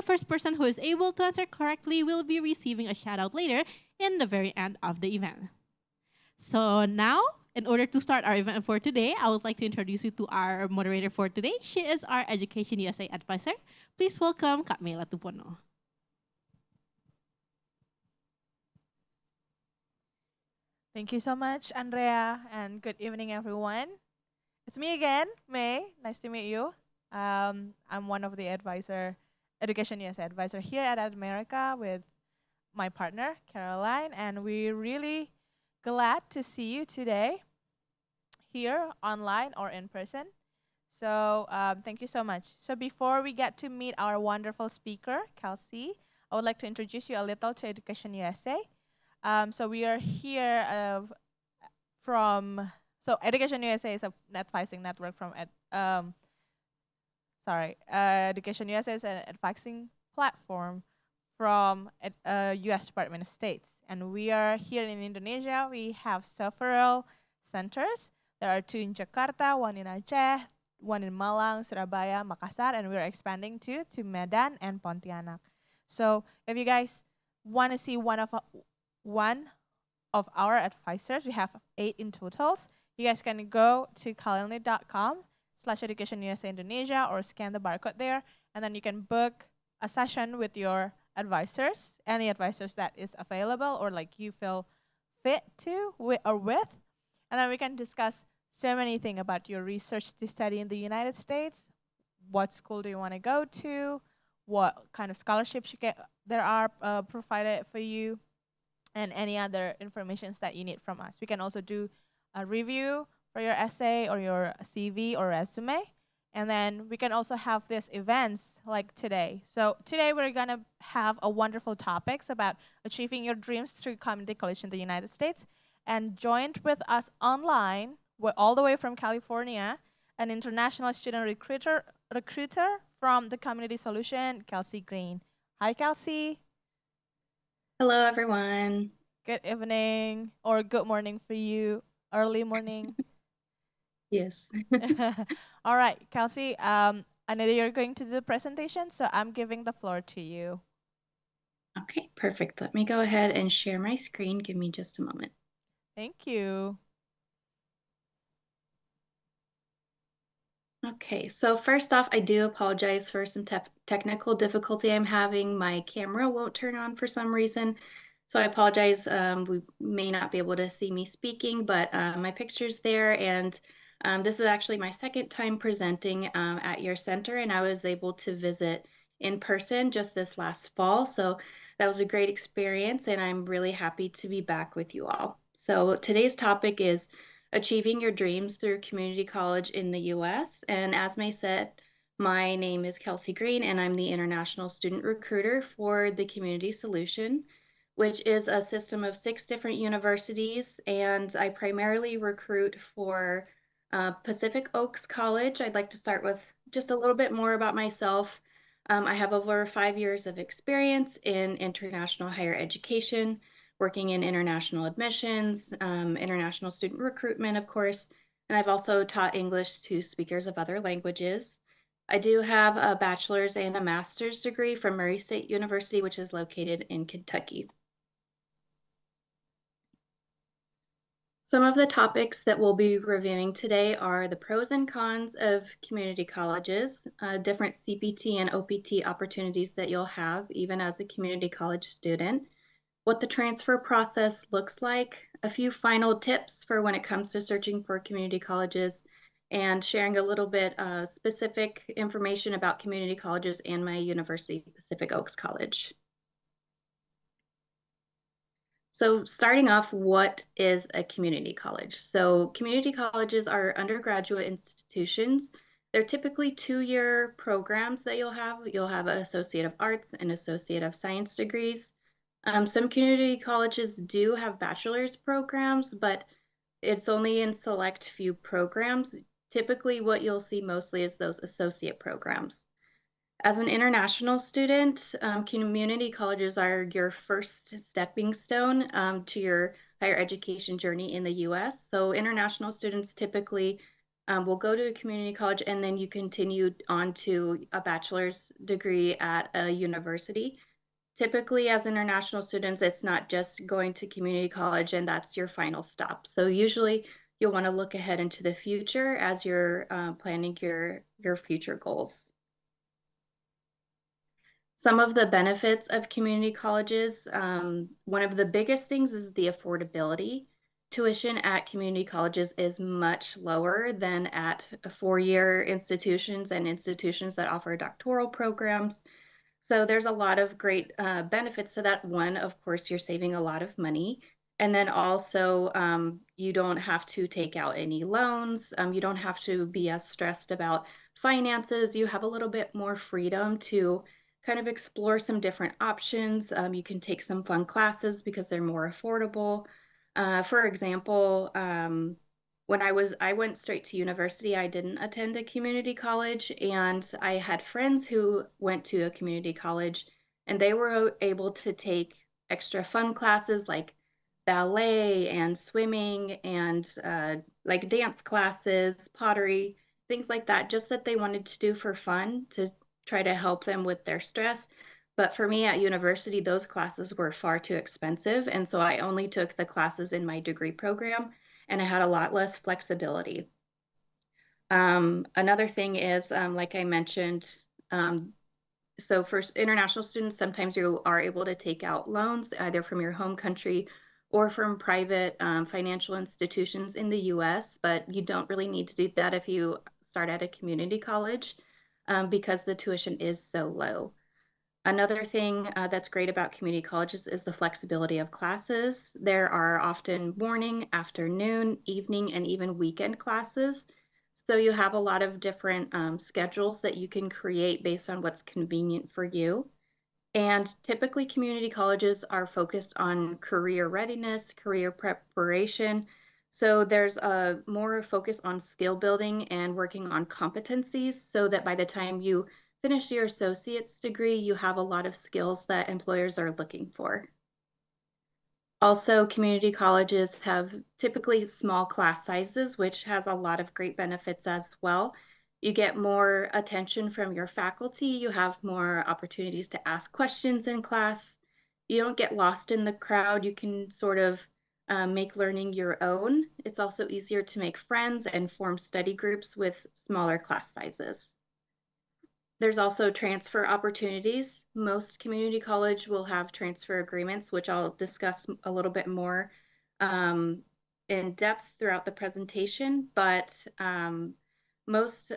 first person who is able to answer correctly will be receiving a shout out later in the very end of the event. So now, in order to start our event for today, I would like to introduce you to our moderator for today. She is our Education USA advisor. Please welcome Kak Mela Tupono. Thank you so much, Andrea, and good evening, everyone. It's me again, May. Nice to meet you. I'm one of the Education USA advisor here at America with my partner, Caroline, and we're really glad to see you today here online or in person. So thank you so much. So before we get to meet our wonderful speaker, Kelsey, I would like to introduce you a little to Education USA. So we are here so Education USA is a advising network from Education USA is an advising platform from U.S. Department of States, and we are here in Indonesia. We have several centers. There are 2 in Jakarta, 1 in Aceh, 1 in Malang, Surabaya, Makassar, and we're expanding to Medan and Pontianak. So if you guys want to see one of our advisors, we have 8 in totals. You guys can go to calendly.com/Education USA Indonesia or scan the barcode there, and then you can book a session with your advisors, any advisors that is available or like you feel fit to with, and then we can discuss so many things about your research to study in the United States. What school do you want to go to? What kind of scholarships there are provided for you, and any other informations that you need from us. We can also do a review for your essay or your CV or resume. And then we can also have these events like today. So today we're gonna have a wonderful topics about achieving your dreams through community college in the United States. And joined with us online, we're all the way from California, an international student recruiter from the Community Solution, Kelsey Green. Hi, Kelsey. Hello, everyone. Good evening or good morning for you. Early morning. Yes. All right, Kelsey, I know that you're going to do the presentation, so I'm giving the floor to you. Okay, perfect. Let me go ahead and share my screen. Give me just a moment. Thank you. Okay, so first off, I do apologize for some technical difficulty I'm having. My camera won't turn on for some reason, so I apologize. We may not be able to see me speaking, but my picture's there, and this is actually my second time presenting at your center, and I was able to visit in person just this last fall, so that was a great experience, and I'm really happy to be back with you all. So today's topic is achieving your dreams through community college in the US. And as May said, my name is Kelsey Green, and I'm the International Student Recruiter for the Community Solution, which is a system of 6 different universities. And I primarily recruit for Pacific Oaks College. I'd like to start with just a little bit more about myself. I have over 5 years of experience in international higher education, working in international admissions, international student recruitment, of course, and I've also taught English to speakers of other languages. I do have a bachelor's and a master's degree from Murray State University, which is located in Kentucky. Some of the topics that we'll be reviewing today are the pros and cons of community colleges, different CPT and OPT opportunities that you'll have even as a community college student, what the transfer process looks like, a few final tips for when it comes to searching for community colleges, and sharing a little bit specific information about community colleges and my university, Pacific Oaks College. So starting off, what is a community college? So community colleges are undergraduate institutions. They're typically 2-year programs that you'll have. You'll have an Associate of Arts and Associate of Science degrees. Some community colleges do have bachelor's programs, but it's only in select few programs. Typically, what you'll see mostly is those associate programs. As an international student, community colleges are your first stepping stone to your higher education journey in the US. So international students typically will go to a community college, and then you continue on to a bachelor's degree at a university. Typically, as international students, it's not just going to community college and that's your final stop. So usually you'll want to look ahead into the future as you're planning your future goals. Some of the benefits of community colleges, one of the biggest things is the affordability. Tuition at community colleges is much lower than at four-year institutions and institutions that offer doctoral programs. So there's a lot of great benefits to that. One, of course, you're saving a lot of money. And then also, you don't have to take out any loans. You don't have to be as stressed about finances. You have a little bit more freedom to kind of explore some different options. You can take some fun classes because they're more affordable. For example, when I went straight to university. I didn't attend a community college, and I had friends who went to a community college, and they were able to take extra fun classes like ballet and swimming and like dance classes, pottery, things like that, just that they wanted to do for fun to try to help them with their stress. But for me at university, those classes were far too expensive. And so I only took the classes in my degree program, and I had a lot less flexibility. Another thing is, like I mentioned, so for international students, sometimes you are able to take out loans either from your home country or from private financial institutions in the US, but you don't really need to do that if you start at a community college because the tuition is so low. Another thing that's great about community colleges is the flexibility of classes. There are often morning, afternoon, evening, and even weekend classes. So you have a lot of different schedules that you can create based on what's convenient for you. And typically community colleges are focused on career readiness, career preparation. So there's a more focus on skill building and working on competencies so that by the time you finish your associate's degree, you have a lot of skills that employers are looking for. Also, community colleges have typically small class sizes, which has a lot of great benefits as well. You get more attention from your faculty. You have more opportunities to ask questions in class. You don't get lost in the crowd. You can sort of make learning your own. It's also easier to make friends and form study groups with smaller class sizes. There's also transfer opportunities. Most community college will have transfer agreements, which I'll discuss a little bit more in depth throughout the presentation, but most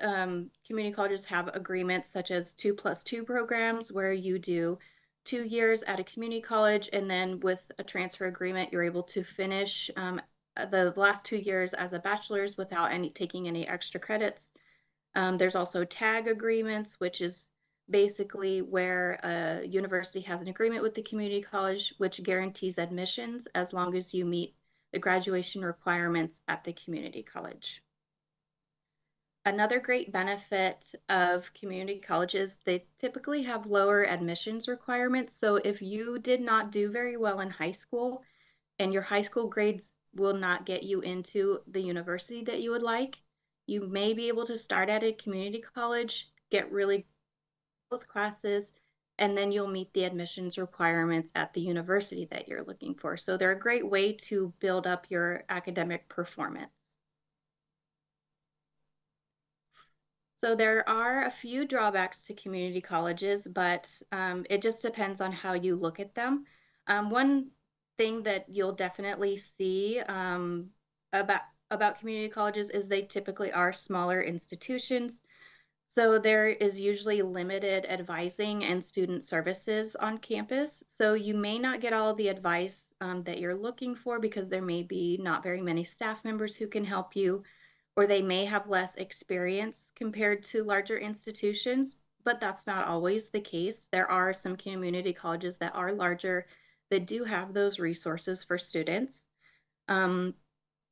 community colleges have agreements such as 2+2 programs where you do 2 years at a community college, and then with a transfer agreement, you're able to finish the last 2 years as a bachelor's without taking any extra credits. There's also tag agreements, which is basically where a university has an agreement with the community college, which guarantees admissions as long as you meet the graduation requirements at the community college. Another great benefit of community colleges, they typically have lower admissions requirements. So if you did not do very well in high school and your high school grades will not get you into the university that you would like, you may be able to start at a community college, get really both classes, and then you'll meet the admissions requirements at the university that you're looking for. So they're a great way to build up your academic performance. So there are a few drawbacks to community colleges, but it just depends on how you look at them. One thing that you'll definitely see about community colleges is they typically are smaller institutions. So there is usually limited advising and student services on campus. So you may not get all the advice that you're looking for because there may be not very many staff members who can help you, or they may have less experience compared to larger institutions, but that's not always the case. There are some community colleges that are larger that do have those resources for students.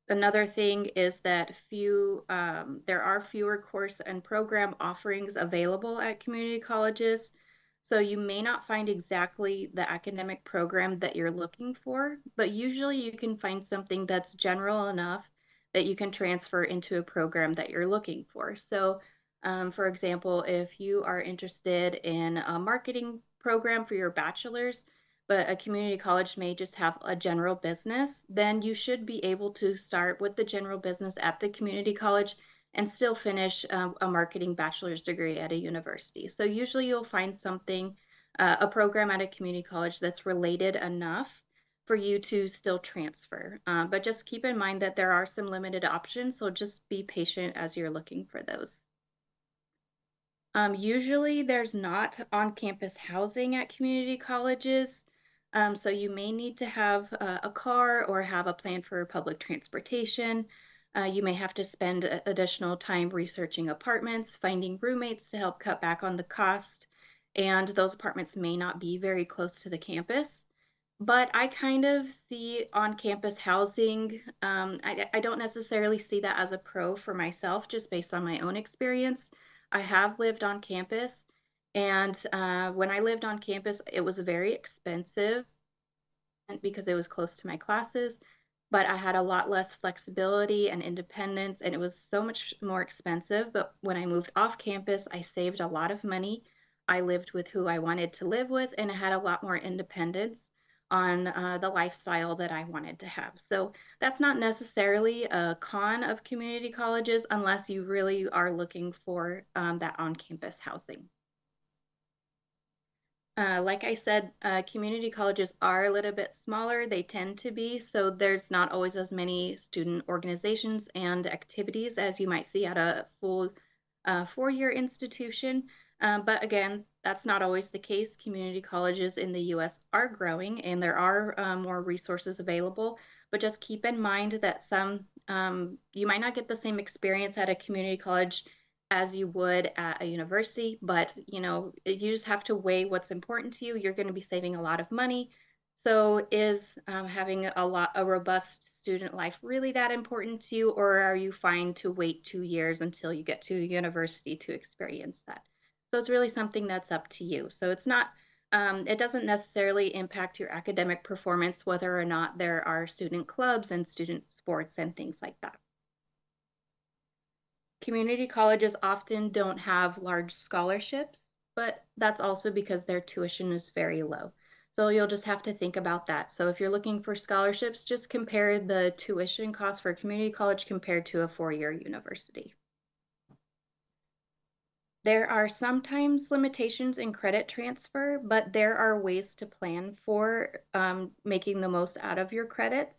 Another thing is that there are fewer course and program offerings available at community colleges. So you may not find exactly the academic program that you're looking for, but usually you can find something that's general enough that you can transfer into a program that you're looking for. So, for example, if you are interested in a marketing program for your bachelor's, but a community college may just have a general business, then you should be able to start with the general business at the community college and still finish a marketing bachelor's degree at a university. So usually you'll find something, a program at a community college that's related enough for you to still transfer. But just keep in mind that there are some limited options, so just be patient as you're looking for those. Usually there's not on-campus housing at community colleges, so you may need to have a car or have a plan for public transportation. You may have to spend additional time researching apartments, finding roommates to help cut back on the cost, and those apartments may not be very close to the campus. But I kind of see on-campus housing, I don't necessarily see that as a pro for myself, just based on my own experience. I have lived on campus, and when I lived on campus, it was very expensive because it was close to my classes, but I had a lot less flexibility and independence, and it was so much more expensive. But when I moved off campus, I saved a lot of money. I lived with who I wanted to live with, and I had a lot more independence on the lifestyle that I wanted to have. So that's not necessarily a con of community colleges unless you really are looking for that on-campus housing. Like I said, community colleges are a little bit smaller. They tend to be, so there's not always as many student organizations and activities as you might see at a full four-year institution. But again, that's not always the case. Community colleges in the US are growing and there are more resources available, but just keep in mind that you might not get the same experience at a community college as you would at a university, but you just have to weigh what's important to you. You're going to be saving a lot of money. So is having a robust student life really that important to you, or are you fine to wait 2 years until you get to university to experience that? So it's really something that's up to you. So it doesn't necessarily impact your academic performance, whether or not there are student clubs and student sports and things like that. Community colleges often don't have large scholarships, but that's also because their tuition is very low. So you'll just have to think about that. So if you're looking for scholarships, just compare the tuition cost for a community college compared to a four-year university. There are sometimes limitations in credit transfer, but there are ways to plan for making the most out of your credits.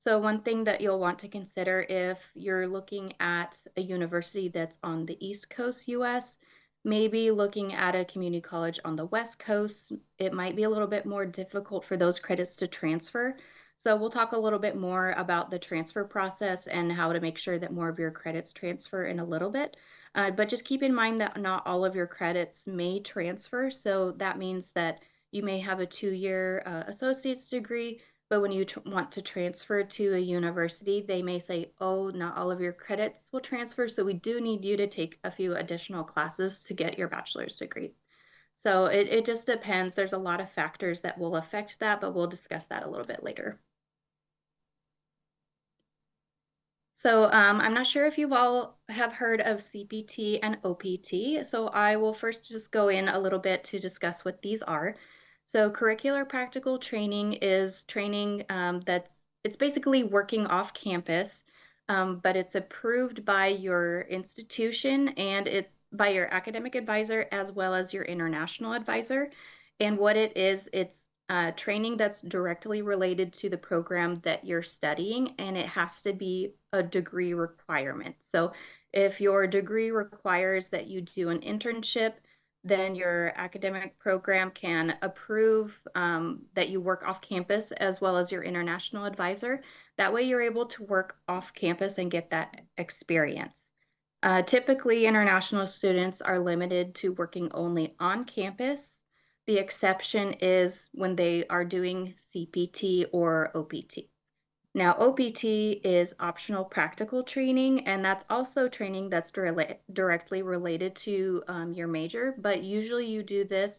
So one thing that you'll want to consider if you're looking at a university that's on the East Coast US, maybe looking at a community college on the West Coast, it might be a little bit more difficult for those credits to transfer. So we'll talk a little bit more about the transfer process and how to make sure that more of your credits transfer in a little bit. But just keep in mind that not all of your credits may transfer. So that means that you may have a 2-year associate's degree, but when you want to transfer to a university, they may say, oh, not all of your credits will transfer. So we do need you to take a few additional classes to get your bachelor's degree. So it just depends. There's a lot of factors that will affect that, but we'll discuss that a little bit later. So I'm not sure if you all have heard of CPT and OPT. So I will first just go in a little bit to discuss what these are. So curricular practical training is training it's basically working off campus, but it's approved by your institution and by your academic advisor as well as your international advisor. And what it is, it's training that's directly related to the program that you're studying, and it has to be a degree requirement. So if your degree requires that you do an internship, then your academic program can approve that you work off campus as well as your international advisor. That way you're able to work off campus and get that experience. Typically, international students are limited to working only on campus. The exception is when they are doing CPT or OPT. Now, OPT is optional practical training, and that's also training that's directly related to your major, but usually you do this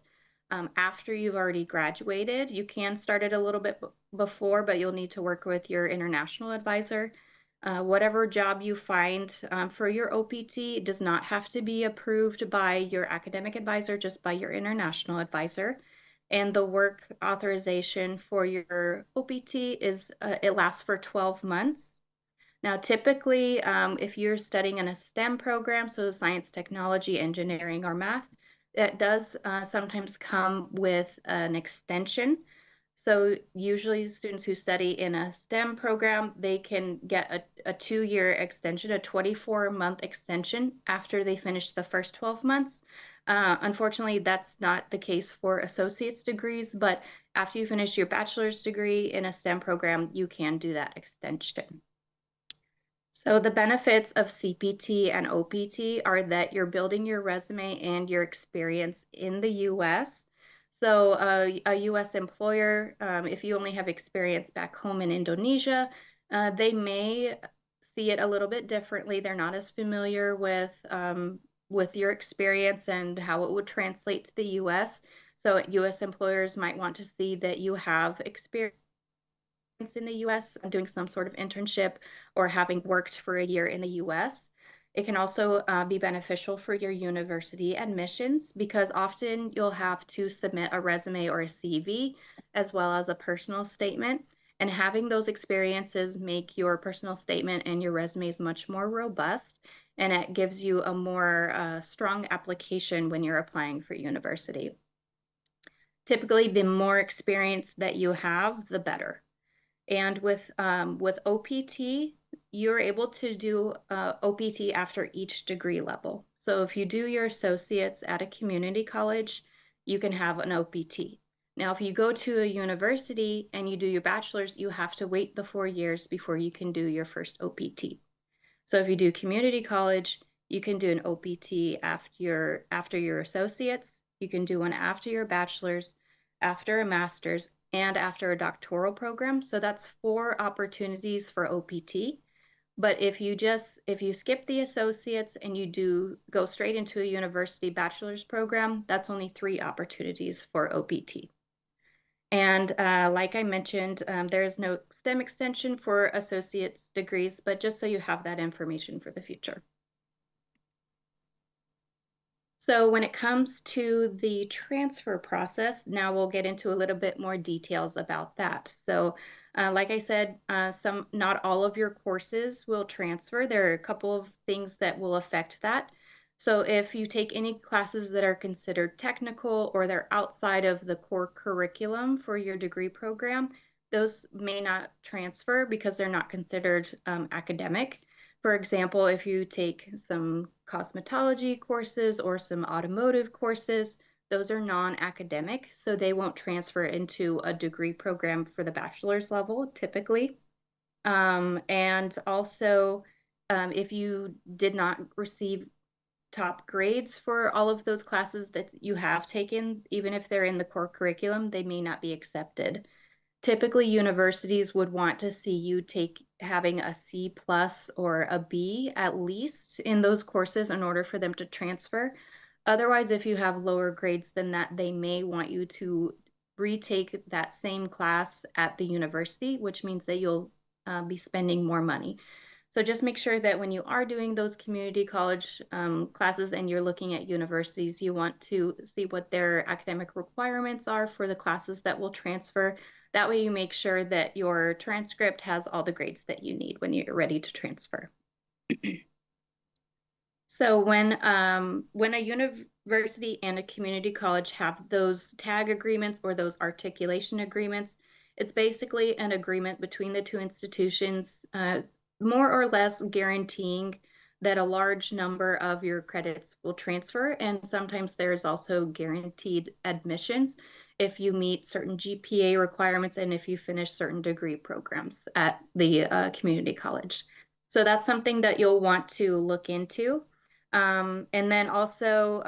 after you've already graduated. You can start it a little bit before, but you'll need to work with your international advisor. Whatever job you find for your OPT does not have to be approved by your academic advisor, just by your international advisor. And the work authorization for your OPT is it lasts for 12 months. Now, typically, if you're studying in a STEM program, so science, technology, engineering, or math, that does sometimes come with an extension. So usually students who study in a STEM program, they can get a 2-year extension, a 24-month extension after they finish the first 12 months. Unfortunately, that's not the case for associate's degrees, but after you finish your bachelor's degree in a STEM program, you can do that extension. So the benefits of CPT and OPT are that you're building your resume and your experience in the US. So a US employer, if you only have experience back home in Indonesia, they may see it a little bit differently. They're not as familiar with your experience and how it would translate to the US. So US employers might want to see that you have experience in the US doing some sort of internship or having worked for a year in the US. It can also be beneficial for your university admissions because often you'll have to submit a resume or a CV as well as a personal statement. And having those experiences make your personal statement and your resumes much more robust. And it gives you a more strong application when you're applying for university. Typically, the more experience that you have, the better. And with OPT, you're able to do OPT after each degree level. So if you do your associates at a community college, you can have an OPT. Now, if you go to a university and you do your bachelor's, you have to wait the 4 years before you can do your first OPT. So if you do community college, you can do an OPT after your associates. You can do one after your bachelor's, after a master's, and after a doctoral program. So that's 4 opportunities for OPT. But if you skip the associates and you go straight into a university bachelor's program, that's only 3 opportunities for OPT. And like I mentioned, there is no STEM extension for associate's degrees, but just so you have that information for the future. So when it comes to the transfer process, now we'll get into a little bit more details about that. So like I said, not all of your courses will transfer. There are a couple of things that will affect that. So if you take any classes that are considered technical or they're outside of the core curriculum for your degree program, those may not transfer because they're not considered academic. For example, if you take some cosmetology courses or some automotive courses, those are non-academic, so they won't transfer into a degree program for the bachelor's level typically. And also, if you did not receive top grades for all of those classes that you have taken, even if they're in the core curriculum, they may not be accepted. Typically, universities would want to see you having a C+ or a B at least in those courses in order for them to transfer. Otherwise, if you have lower grades than that, they may want you to retake that same class at the university, which means that you'll be spending more money. So just make sure that when you are doing those community college classes and you're looking at universities, you want to see what their academic requirements are for the classes that will transfer. That way you make sure that your transcript has all the grades that you need when you're ready to transfer. So when a university and a community college have those tag agreements or those articulation agreements, it's basically an agreement between the 2 institutions, more or less guaranteeing that a large number of your credits will transfer. And sometimes there's also guaranteed admissions if you meet certain GPA requirements and if you finish certain degree programs at the community college. So that's something that you'll want to look into. And then also,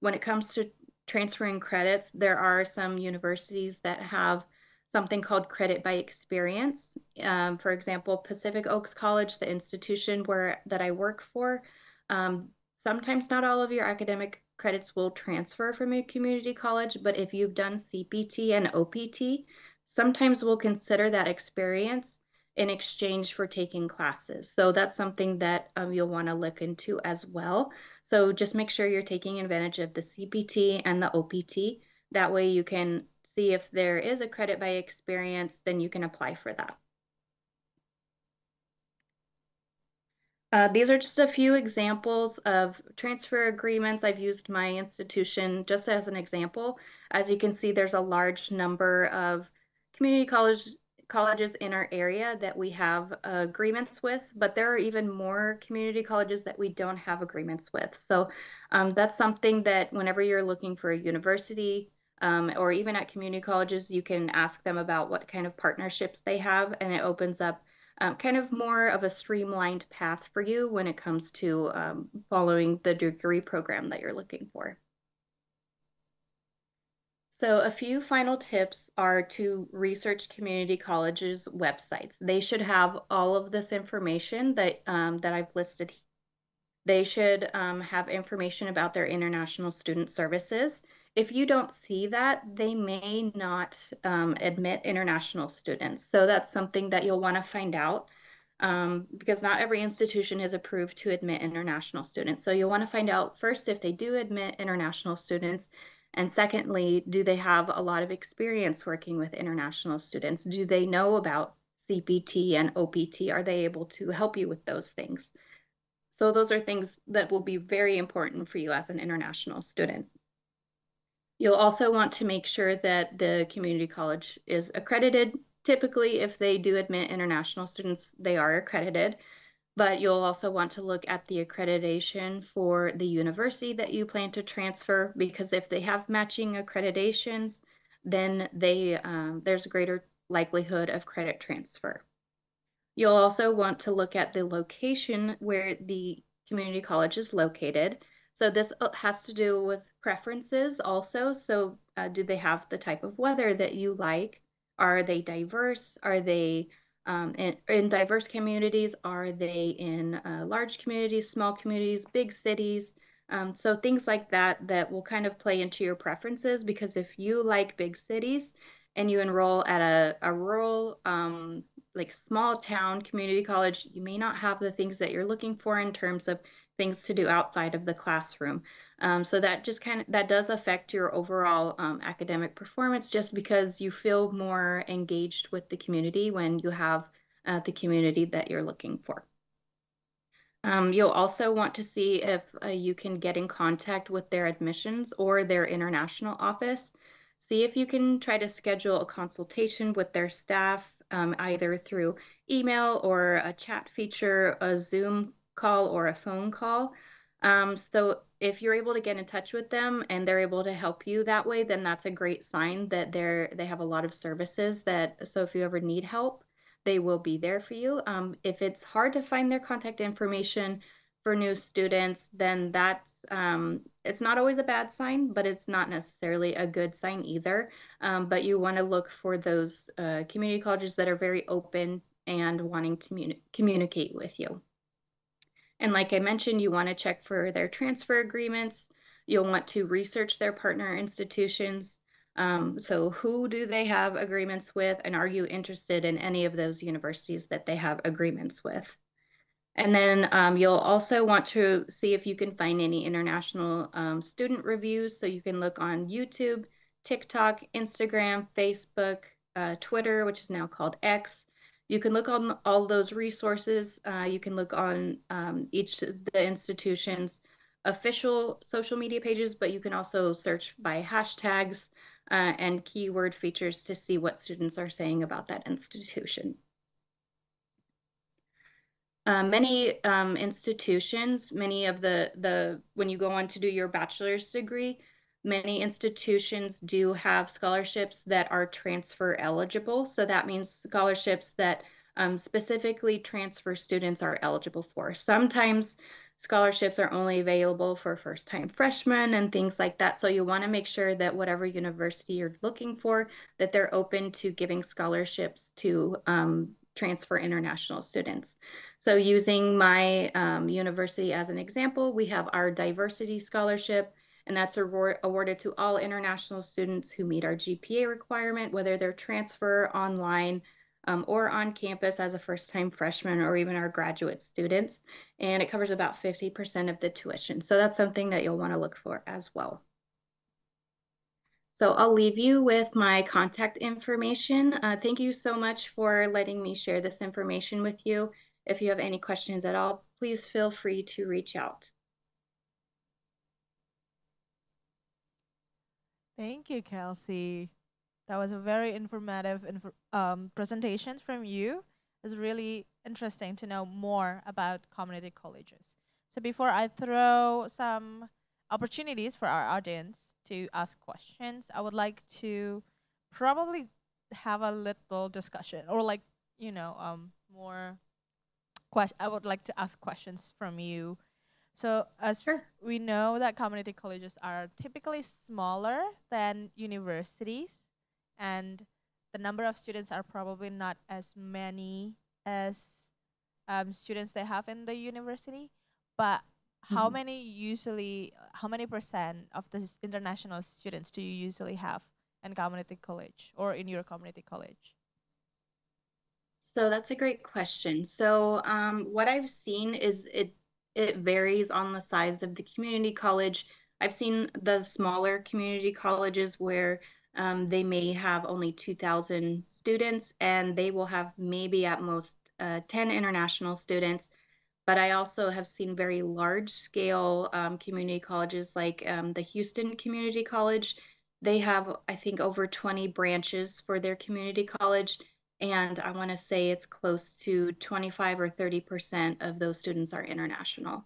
when it comes to transferring credits, there are some universities that have something called credit by experience. For example, Pacific Oaks College, the institution that I work for, sometimes not all of your academic credits will transfer from a community college, but if you've done CPT and OPT, sometimes we'll consider that experience in exchange for taking classes. So that's something that you'll want to look into as well. So just make sure you're taking advantage of the CPT and the OPT. That way you can see if there is a credit by experience, then you can apply for that. These are just a few examples of transfer agreements. I've used my institution just as an example. As you can see, there's a large number of community colleges in our area that we have agreements with, but there are even more community colleges that we don't have agreements with. So that's something that whenever you're looking for a university or even at community colleges, you can ask them about what kind of partnerships they have, and it opens up kind of more of a streamlined path for you when it comes to following the degree program that you're looking for. So a few final tips are to research community colleges' websites. They should have all of this information that I've listed. They should have information about their international student services. If you don't see that, they may not admit international students. So that's something that you'll want to find out because not every institution is approved to admit international students. So you'll want to find out first if they do admit international students, and secondly, do they have a lot of experience working with international students? Do they know about CPT and OPT? Are they able to help you with those things? So those are things that will be very important for you as an international student. You'll also want to make sure that the community college is accredited. Typically, if they do admit international students, they are accredited, but you'll also want to look at the accreditation for the university that you plan to transfer, because if they have matching accreditations, then there's a greater likelihood of credit transfer. You'll also want to look at the location where the community college is located. So this has to do with preferences also. So do they have the type of weather that you like? Are they diverse? Are they in diverse communities? Are they in large communities, small communities, big cities? So things like that will kind of play into your preferences, because if you like big cities and you enroll at a rural like small town community college, you may not have the things that you're looking for in terms of things to do outside of the classroom. So that just that does affect your overall academic performance, just because you feel more engaged with the community when you have the community that you're looking for. You'll also want to see if you can get in contact with their admissions or their international office. See if you can try to schedule a consultation with their staff, either through email or a chat feature, a Zoom call, or a phone call. So if you're able to get in touch with them and they're able to help you that way, then that's a great sign that they have a lot of services so if you ever need help, they will be there for you. If it's hard to find their contact information for new students, then it's not always a bad sign, but it's not necessarily a good sign either. But you want to look for those community colleges that are very open and wanting to communicate with you. And like I mentioned, you want to check for their transfer agreements. You'll want to research their partner institutions. So who do they have agreements with, and are you interested in any of those universities that they have agreements with? And then you'll also want to see if you can find any international student reviews. So you can look on YouTube, TikTok, Instagram, Facebook, Twitter, which is now called X. You can look on all those resources. You can look on each of the institution's official social media pages, but you can also search by hashtags and keyword features to see what students are saying about that institution. Many institutions, many of when you go on to do your bachelor's degree, many institutions do have scholarships that are transfer eligible. So that means scholarships that specifically transfer students are eligible for. Sometimes scholarships are only available for first-time freshmen and things like that. So you want to make sure that whatever university you're looking for, that they're open to giving scholarships to transfer international students. So using my university as an example, we have our diversity scholarship, and that's awarded to all international students who meet our GPA requirement, whether they're transfer, online, or on campus as a first-time freshman or even our graduate students. And it covers about 50% of the tuition. So that's something that you'll want to look for as well. So I'll leave you with my contact information. Thank you so much for letting me share this information with you. If you have any questions at all, please feel free to reach out. Thank you, Kelsey. That was a very informative presentation from you. It was really interesting to know more about community colleges. So before I throw some opportunities for our audience to ask questions, I would like to probably have a little discussion or like, more I would like to ask questions from you. So as Sure. we know that community colleges are typically smaller than universities, and the number of students are probably not as many as students they have in the university. But how Mhm. how many percent of the international students do you usually have in community college or in your community college? So that's a great question. So what I've seen is it varies on the size of the community college. I've seen the smaller community colleges where they may have only 2,000 students and they will have maybe at most 10 international students. But I also have seen very large scale community colleges like the Houston Community College. They have, I think, over 20 branches for their community college. And I want to say it's close to 25 or 30% of those students are international.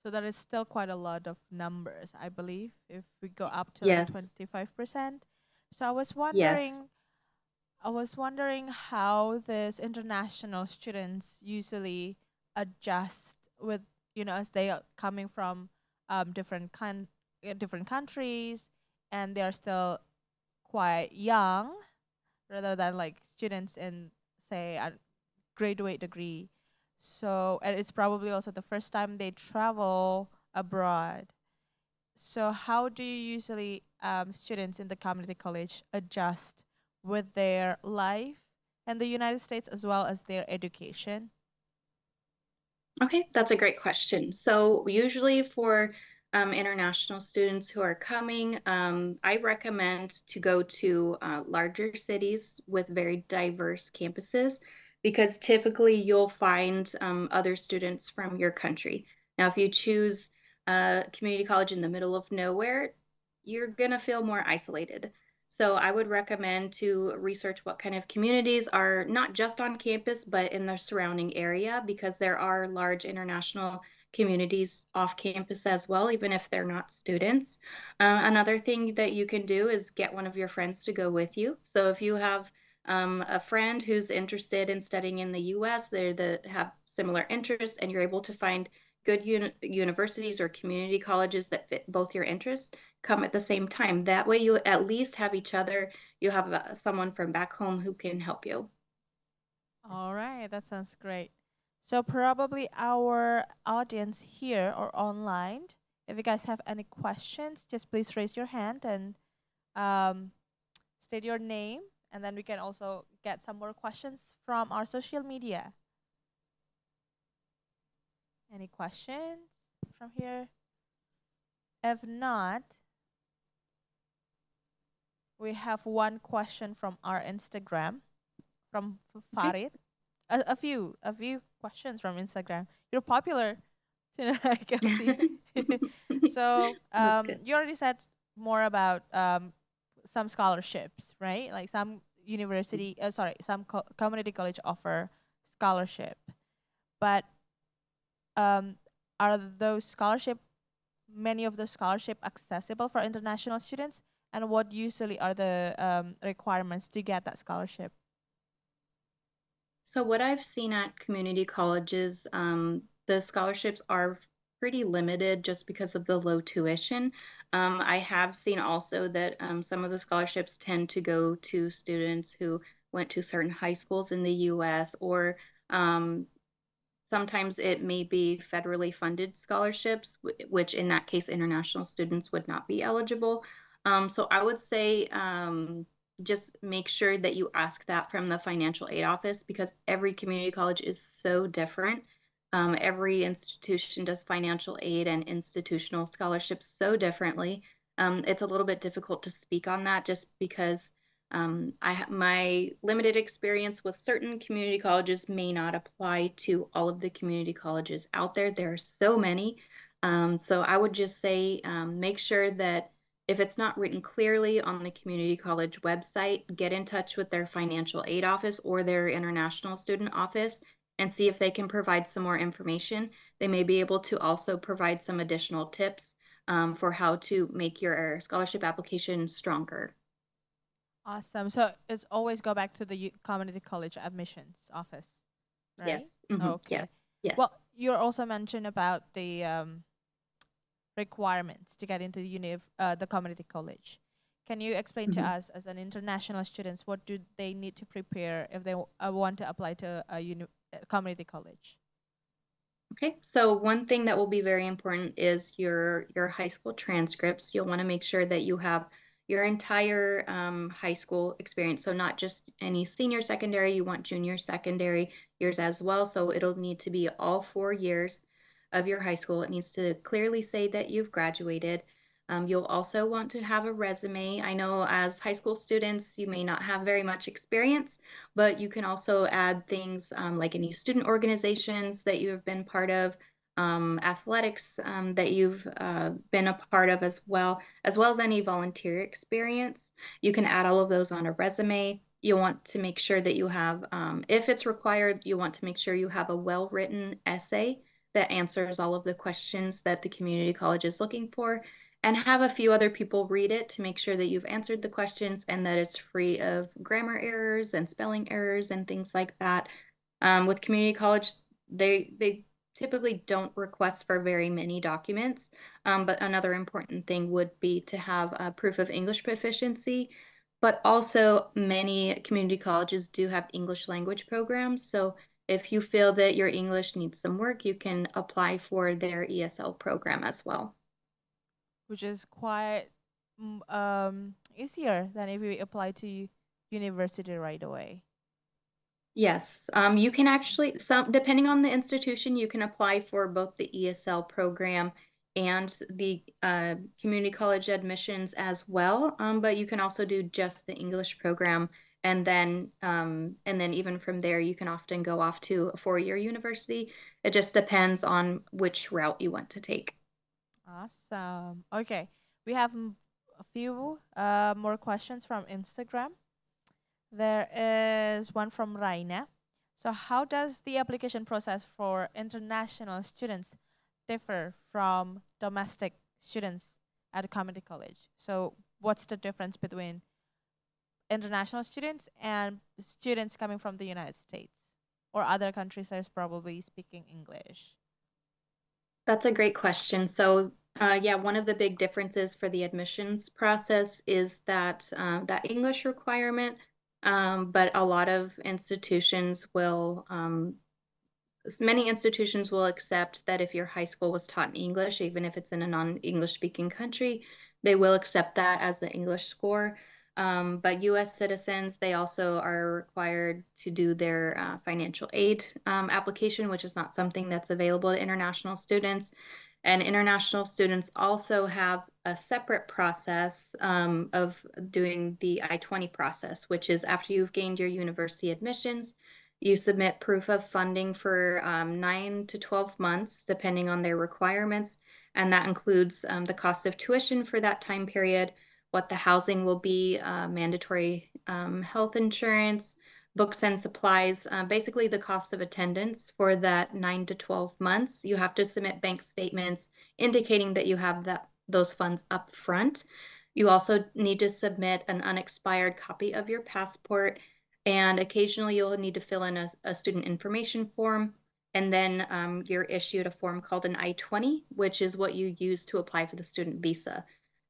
So that is still quite a lot of numbers, I believe, if we go up to like Yes, 25%. So yes. I was wondering how these international students usually adjust with, as they are coming from different countries, and they are still quite young, rather than like students in, say, a graduate degree. So, and it's probably also the first time they travel abroad. So, how do you usually students in the community college adjust with their life in the United States as well as their education? Okay, that's a great question. So usually for international students who are coming, I recommend to go to larger cities with very diverse campuses because typically you'll find other students from your country. Now, if you choose a community college in the middle of nowhere, you're gonna feel more isolated. So I would recommend to research what kind of communities are not just on campus, but in the surrounding area, because there are large international communities off campus as well, even if they're not students. Another thing that you can do is get one of your friends to go with you. So if you have a friend who's interested in studying in the US, they're that have similar interests, and you're able to find good universities or community colleges that fit both your interests, come at the same time. That way you at least have each other. You have someone from back home who can help you. All right, that sounds great. So probably our audience here or online, if you guys have any questions, just please raise your hand and um, state your name, and then we can also get some more questions from our social media. Any questions from here? If not, we have one question from our Instagram from Okay. Farid. A few questions from Instagram. You're popular, I can see. So That's good. you already said more about some scholarships, right? Like some community college offer scholarship, but um, are those scholarship many of the scholarship accessible for international students? And what usually are the requirements to get that scholarship? So what I've seen at community colleges, the scholarships are pretty limited just because of the low tuition. I have seen also that some of the scholarships tend to go to students who went to certain high schools in the US, or um, sometimes it may be federally funded scholarships, which in that case, international students would not be eligible. So I would say just make sure that you ask that from the financial aid office because every community college is so different. Every institution does financial aid and institutional scholarships so differently. It's a little bit difficult to speak on that just because my limited experience with certain community colleges may not apply to all of the community colleges out there. There are so many. So I would just say make sure that if it's not written clearly on the community college website, get in touch with their financial aid office or their international student office and see if they can provide some more information. They may be able to also provide some additional tips for how to make your scholarship application stronger. Awesome. So it's always go back to the community college admissions office, Yes. right? Yes. Okay. Yes. Well, you also mentioned about the requirements to get into the community college. Can you explain to us, as an international students, what do they need to prepare if they want to apply to a community college? Okay, so one thing that will be very important is your high school transcripts. You'll want to make sure that you have your entire high school experience. So not just any senior secondary, you want junior secondary years as well. So it'll need to be all 4 years of your high school. It needs to clearly say that you've graduated. You'll also want to have a resume. I know as high school students, you may not have very much experience, but you can also add things like any student organizations that you have been part of, athletics that you've been a part of as well as any volunteer experience. You can add all of those on a resume. You'll want to make sure that you have, if it's required, you want to make sure you have a well-written essay that answers all of the questions that the community college is looking for, and have a few other people read it to make sure that you've answered the questions and that it's free of grammar errors and spelling errors and things like that. With community college, they typically don't request for very many documents, but another important thing would be to have a proof of English proficiency. But also, many community colleges do have English language programs. So if you feel that your English needs some work, you can apply for their ESL program as well. Which is quite easier than if you apply to university right away. Yes, you can actually, depending on the institution, you can apply for both the ESL program and the community college admissions as well. But you can also do just the English program, and then even from there, you can often go off to a 4-year university. It just depends on which route you want to take. Awesome. Okay, we have a few more questions from Instagram. There is one from Raina. So how does the application process for international students differ from domestic students at a community college? So what's the difference between international students and students coming from the United States or other countries that is probably speaking English? That's a great question. So, yeah, one of the big differences for the admissions process is that that English requirement, but a lot of institutions will, many institutions will accept that if your high school was taught in English, even if it's in a non-English speaking country, they will accept that as the English score. But US citizens, they also are required to do their financial aid application, which is not something that's available to international students. And international students also have a separate process of doing the I-20 process, which is after you've gained your university admissions, you submit proof of funding for 9 to 12 months, depending on their requirements. And that includes the cost of tuition for that time period, what the housing will be, mandatory health insurance, books and supplies, basically the cost of attendance for that 9 to 12 months. You have to submit bank statements indicating that you have those funds up front. You also need to submit an unexpired copy of your passport, and occasionally you'll need to fill in a student information form. And then you're issued a form called an I-20, which is what you use to apply for the student visa.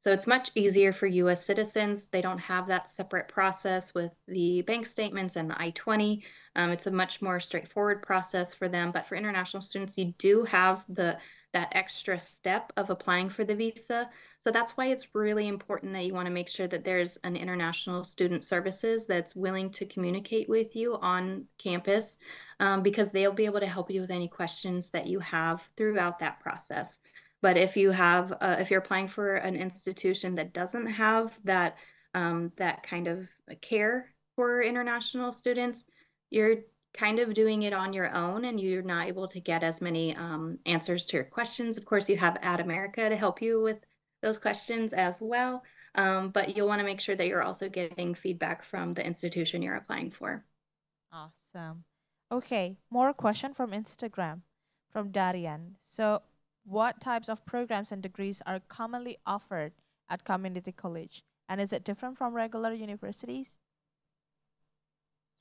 So it's much easier for US citizens. They don't have that separate process with the bank statements and the I-20. It's a much more straightforward process for them. But for international students, you do have that extra step of applying for the visa. So that's why it's really important that you want to make sure that there's an international student services that's willing to communicate with you on campus, because they'll be able to help you with any questions that you have throughout that process. But if you're applying for an institution that doesn't have that kind of care for international students, you're kind of doing it on your own and you're not able to get as many answers to your questions. Of course, you have Ad America to help you with those questions as well. But you'll want to make sure that you're also getting feedback from the institution you're applying for. Awesome. Okay, more question from Instagram from Darian. So, what types of programs and degrees are commonly offered at community college? And is it different from regular universities?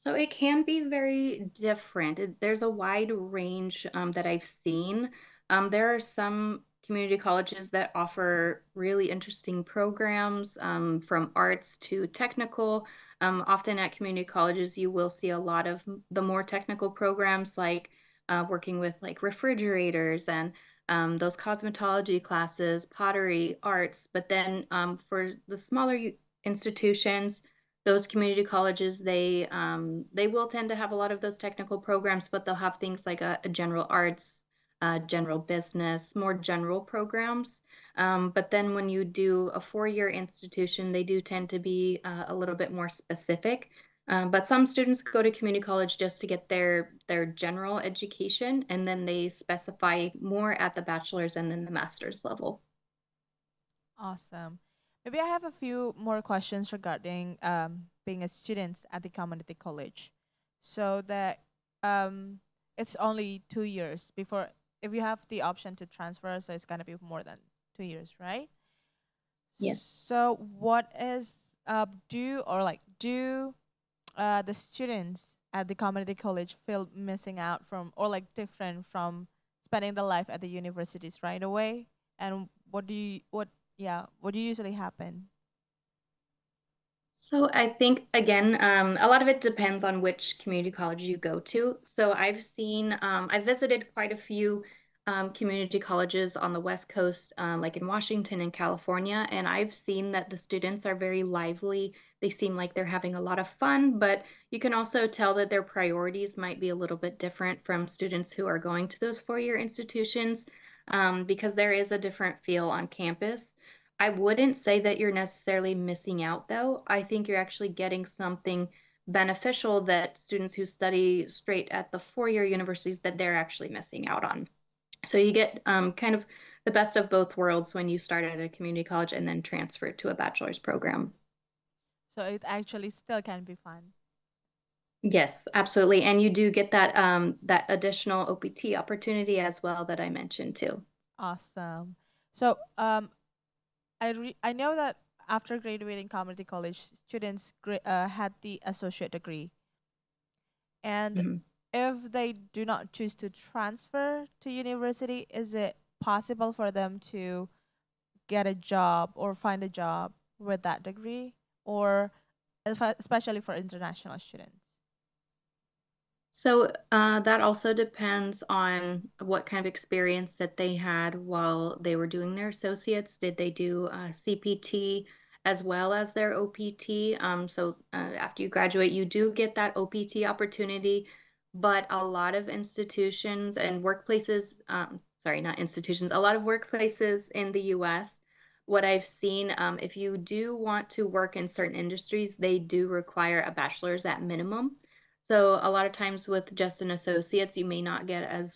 So it can be very different. There's a wide range that I've seen. There are some community colleges that offer really interesting programs from arts to technical. Often at community colleges, you will see a lot of the more technical programs like working with like refrigerators and those cosmetology classes, pottery, arts. But then for the smaller institutions, those community colleges, they will tend to have a lot of those technical programs, but they'll have things like a general arts, general business, more general programs. But then when you do a 4-year institution, they do tend to be a little bit more specific. But some students go to community college just to get their general education, and then they specify more at the bachelor's and then the master's level. Awesome. Maybe I have a few more questions regarding being a student at the community college. So that it's only 2 years before, if you have the option to transfer, so it's gonna be more than 2 years, right? Yes. So what is do the students at the community college feel missing out from, or like different from spending the life at the universities right away? And what do you usually happen? So I think again, a lot of it depends on which community college you go to. So I've visited quite a few community colleges on the West Coast, like in Washington and California, and I've seen that the students are very lively. They seem like they're having a lot of fun, but you can also tell that their priorities might be a little bit different from students who are going to those 4-year institutions, because there is a different feel on campus. I wouldn't say that you're necessarily missing out, though. I think you're actually getting something beneficial that students who study straight at the 4-year universities that they're actually missing out on. So you get kind of the best of both worlds when you start at a community college and then transfer to a bachelor's program. So it actually still can be fun. Yes, absolutely. And you do get that additional OPT opportunity as well that I mentioned too. Awesome. So I know that after graduating community college, students had the associate degree, and Mhm. if they do not choose to transfer to university, is it possible for them to get a job or find a job with that degree, or especially for international students? So that also depends on what kind of experience that they had while they were doing their associates. Did they do CPT as well as their OPT? After you graduate, you do get that OPT opportunity, but a lot of institutions and workplaces, sorry, not institutions, a lot of workplaces in the US, what I've seen, if you do want to work in certain industries, they do require a bachelor's at minimum. So a lot of times with just an associate's, you may not get as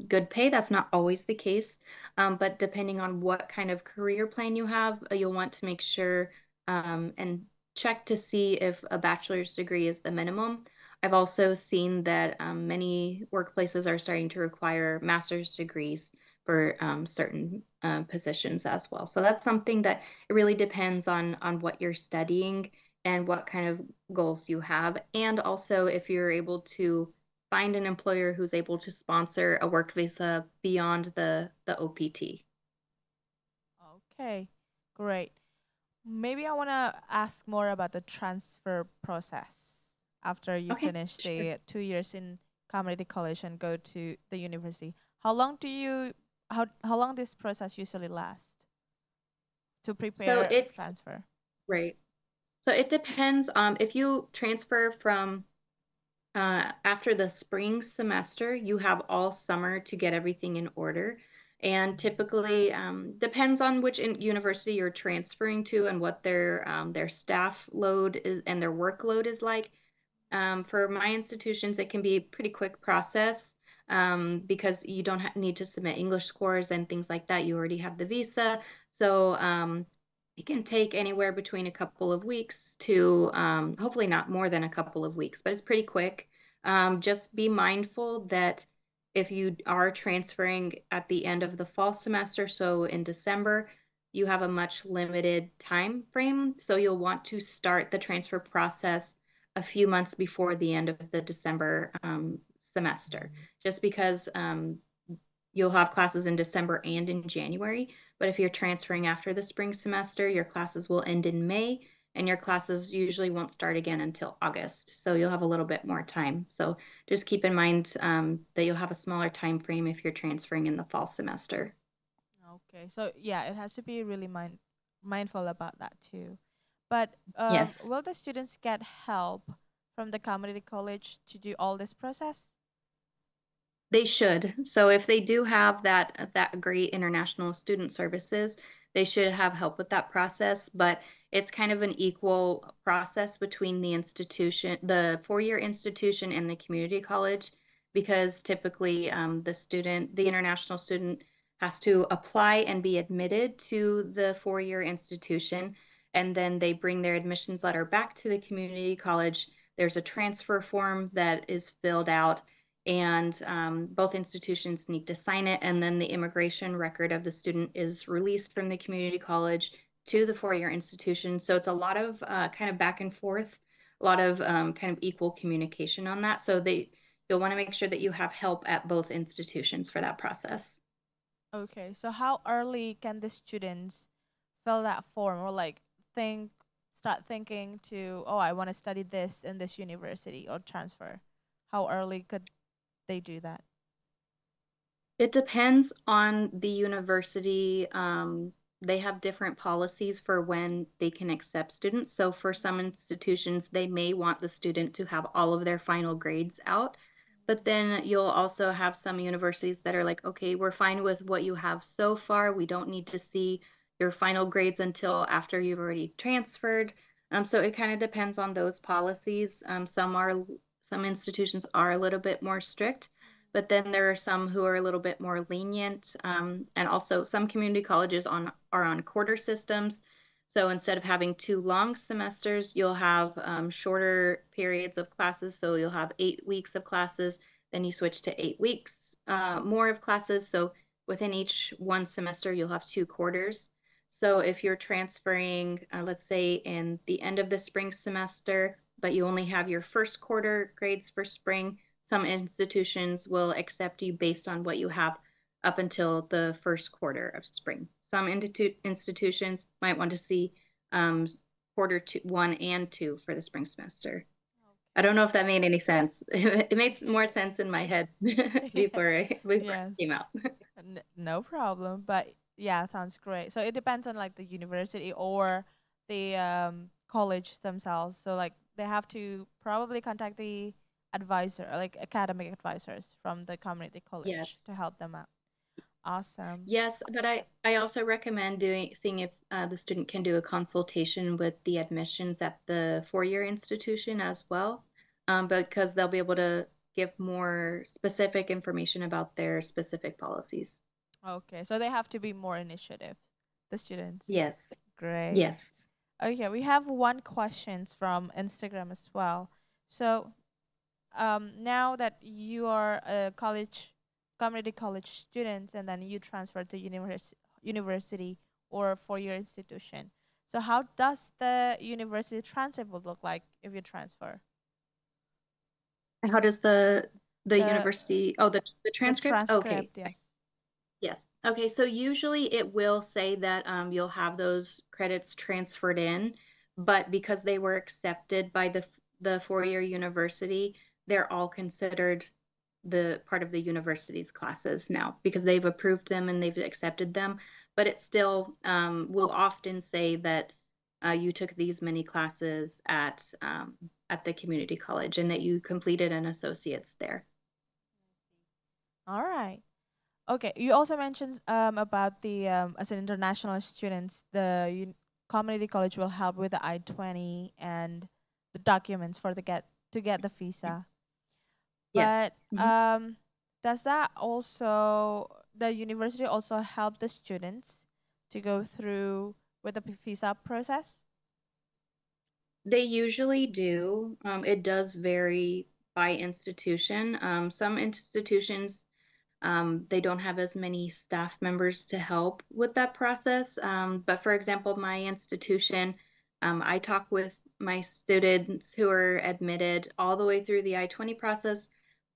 good pay. That's not always the case. But depending on what kind of career plan you have, you'll want to make sure and check to see if a bachelor's degree is the minimum. I've also seen that many workplaces are starting to require master's degrees for certain positions as well. So that's something that it really depends on what you're studying and what kind of goals you have, and also if you're able to find an employer who's able to sponsor a work visa beyond the OPT. Okay, great. Maybe I want to ask more about the transfer process after you Okay, finish sure. the 2 years in community college and go to the university. How long do you how long this process usually last? to So prepare it's transfer? right. So it depends. If you transfer from after the spring semester, you have all summer to get everything in order. And typically, depends on which university you're transferring to and what their staff load is and their workload is like. For my institutions, it can be a pretty quick process because you don't need to submit English scores and things like that. You already have the visa. So it can take anywhere between a couple of weeks to hopefully not more than a couple of weeks, but it's pretty quick. Just be mindful that if you are transferring at the end of the fall semester, so in December, you have a much limited time frame. So you'll want to start the transfer process a few months before the end of the December semester, just because you'll have classes in December and in January. But if you're transferring after the spring semester, your classes will end in May, and your classes usually won't start again until August. So you'll have a little bit more time. So just keep in mind that you'll have a smaller time frame if you're transferring in the fall semester. Okay, so yeah, it has to be really mindful about that too. But Yes. will the students get help from the community college to do all this process? They should. So if they do have that great international student services, they should have help with that process, but it's kind of an equal process between the institution, the four-year institution and the community college, because typically the international student has to apply and be admitted to the four-year institution, and then they bring their admissions letter back to the community college. There's a transfer form that is filled out and both institutions need to sign it, and then the immigration record of the student is released from the community college to the four-year institution. So it's a lot of kind of back and forth, a lot of kind of equal communication on that. So you'll want to make sure that you have help at both institutions for that process. Okay, so how early can the students fill that form or like start thinking to, oh, I want to study this in this university or transfer? How early could they do that? It depends on the university. They have different policies for when they can accept students. So for some institutions, they may want the student to have all of their final grades out. But then you'll also have some universities that are like, okay, we're fine with what you have so far. We don't need to see your final grades until after you've already transferred. So it kind of depends on those policies. Some institutions are a little bit more strict, but then there are some who are a little bit more lenient. And also some community colleges are on quarter systems. So instead of having two long semesters, you'll have shorter periods of classes. So you'll have 8 weeks of classes, then you switch to 8 weeks more of classes. So within each one semester, you'll have two quarters. So if you're transferring, let's say in the end of the spring semester, but you only have your first quarter grades for spring, some institutions will accept you based on what you have up until the first quarter of spring. Some institutions might want to see quarter 1 and 2 for the spring semester. I don't know if that made any sense. It makes more sense in my head before Yes. it came out. No problem. But yeah, sounds great. So it depends on like the university or the college themselves. So like they have to probably contact the advisor, like academic advisors from the community Yes. college to help them out. Awesome. Yes, but I also recommend seeing if the student can do a consultation with the admissions at the four-year institution as well, because they'll be able to give more specific information about their specific policies. Okay, so they have to be more initiative, the students. Yes, Great. yes. Okay, we have one questions from Instagram as well. So, now that you are a community college student, and then you transfer to university or four-year institution. So, how does the university transcript would look like if you transfer? And how does the The university, oh, the the transcript? Okay. transcript, yes. Yes. Okay, so usually it will say that you'll have those credits transferred in, but because they were accepted by the four-year university, they're all considered the part of the university's classes now because they've approved them and they've accepted them. but it still will often say that you took these many classes at the community college and that you completed an associate's there. All right. Okay. You also mentioned about the as an international students, the community college will help with the I-20 and the documents for the get the visa. Yes. But Mhm. does that also the university also help the students to go through with the visa process? They usually do. It does vary by institution. Some institutions, they don't have as many staff members to help with that process. But for example, my institution, I talk with my students who are admitted all the way through the I-20 process.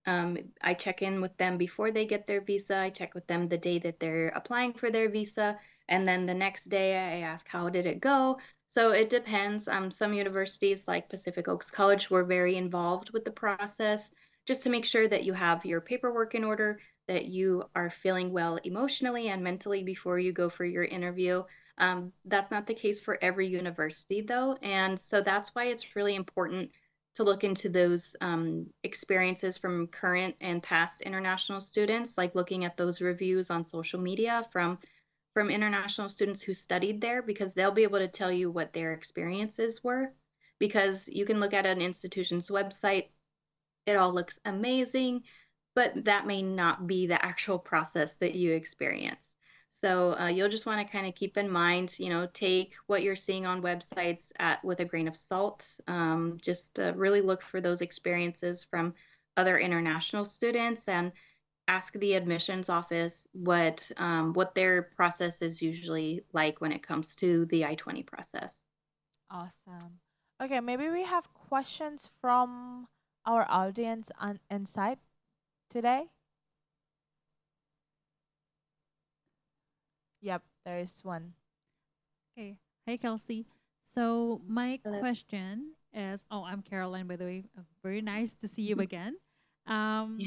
I check in with them before they get their visa. I check with them the day that they're applying for their visa. And then the next day, I ask, how did it go? So it depends. Some universities like Pacific Oaks College were very involved with the process just to make sure that you have your paperwork in order, that you are feeling well emotionally and mentally before you go for your interview. That's not the case for every university, though. And so that's why it's really important to look into those experiences from current and past international students, like looking at those reviews on social media from international students who studied there, because they'll be able to tell you what their experiences were. Because you can look at an institution's website, it all looks amazing, but that may not be the actual process that you experience. So you'll just want to kind of keep in mind, take what you're seeing on websites with a grain of salt. Just really look for those experiences from other international students and ask the admissions office what their process is usually like when it comes to the I-20 process. Awesome. Okay, maybe we have questions from our audience on inside today. Yep, there is one. Okay. Hi, Kelsey. So my Hello. question is, oh, I'm Caroline, by the way. Very nice to see you again. Um,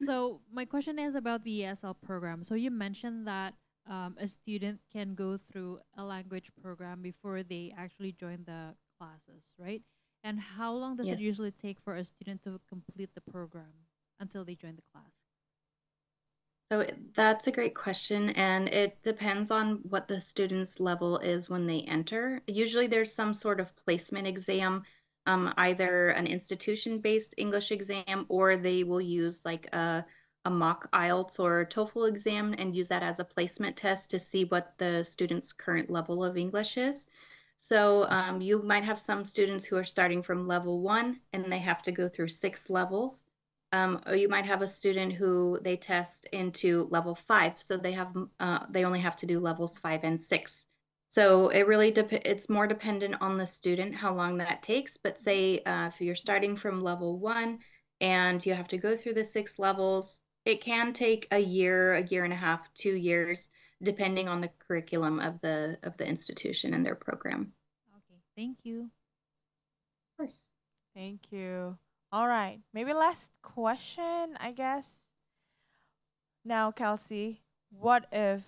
so my question is about the ESL program. So you mentioned that a student can go through a language program before they actually join the classes, right? And how long does it Yes. usually take for a student to complete the program until they join the class? So that's a great question, and it depends on what the student's level is when they enter. Usually there's some sort of placement exam, either an institution-based English exam, or they will use like a mock IELTS or TOEFL exam and use that as a placement test to see what the student's current level of English is. So you might have some students who are starting from level 1 and they have to go through 6 levels. Or you might have a student who they test into level 5, so they only have to do levels 5 and 6. So it's more dependent on the student how long that takes. But say if you're starting from level 1 and you have to go through the 6 levels, it can take a year and a half, 2 years, depending on the curriculum of the institution and their program. Okay, thank you. Of course. Thank you. All right, maybe last question, I guess. Now, Kelsey, what if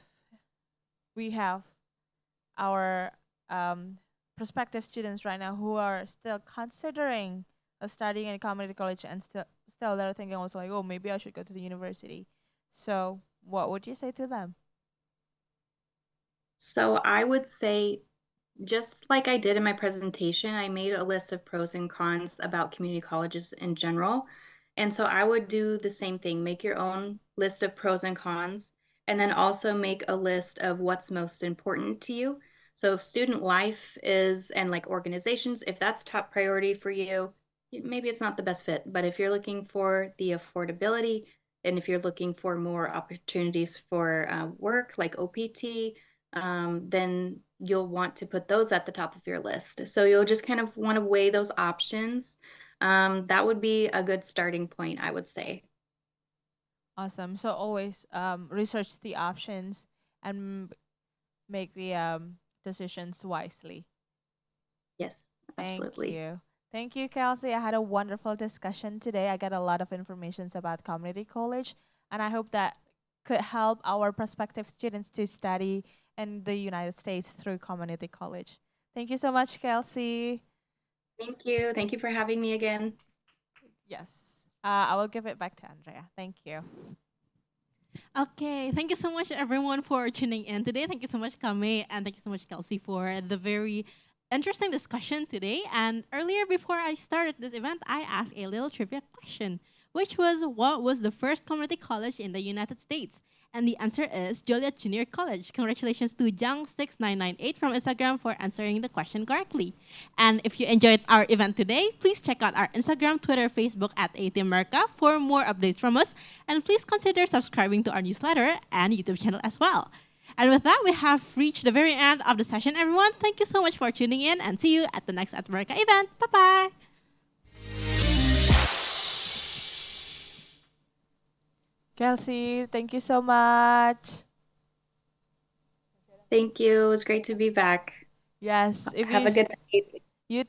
we have our prospective students right now who are still considering studying in a community college and still they're thinking also like, oh, maybe I should go to the university. So, what would you say to them? So I would say, just like I did in my presentation, I made a list of pros and cons about community colleges in general. And so I would do the same thing, make your own list of pros and cons, and then also make a list of what's most important to you. So if student life is, and like organizations, if that's top priority for you, maybe it's not the best fit. But if you're looking for the affordability, and if you're looking for more opportunities for work like OPT, then you'll want to put those at the top of your list. So you'll just kind of want to weigh those options. That would be a good starting point, I would say. Awesome. So always research the options and make the decisions wisely. Yes, Thank absolutely. you. Thank you, Kelsey. I had a wonderful discussion today. I got a lot of information about community college, and I hope that could help our prospective students to study in the United States through community college. Thank you so much, Kelsey. Thank you. Thank you for having me again. Yes. I will give it back to Andrea. Thank you. Okay, thank you so much everyone for tuning in today. Thank you so much Kame and thank you so much Kelsey for the very interesting discussion today. And earlier before I started this event, I asked a little trivia question, which was what was the first community college in the United States? And the answer is Joliet Junior College. Congratulations to Jung6998 from Instagram for answering the question correctly. And if you enjoyed our event today, please check out our Instagram, Twitter, Facebook at ATMerica for more updates from us. And please consider subscribing to our newsletter and YouTube channel as well. And with that, we have reached the very end of the session, everyone. Thank you so much for tuning in and see you at the next ATMerica event. Bye-bye. Kelsey, thank you so much. Thank you. It was great to be back. Yes. If Have a good night. you too.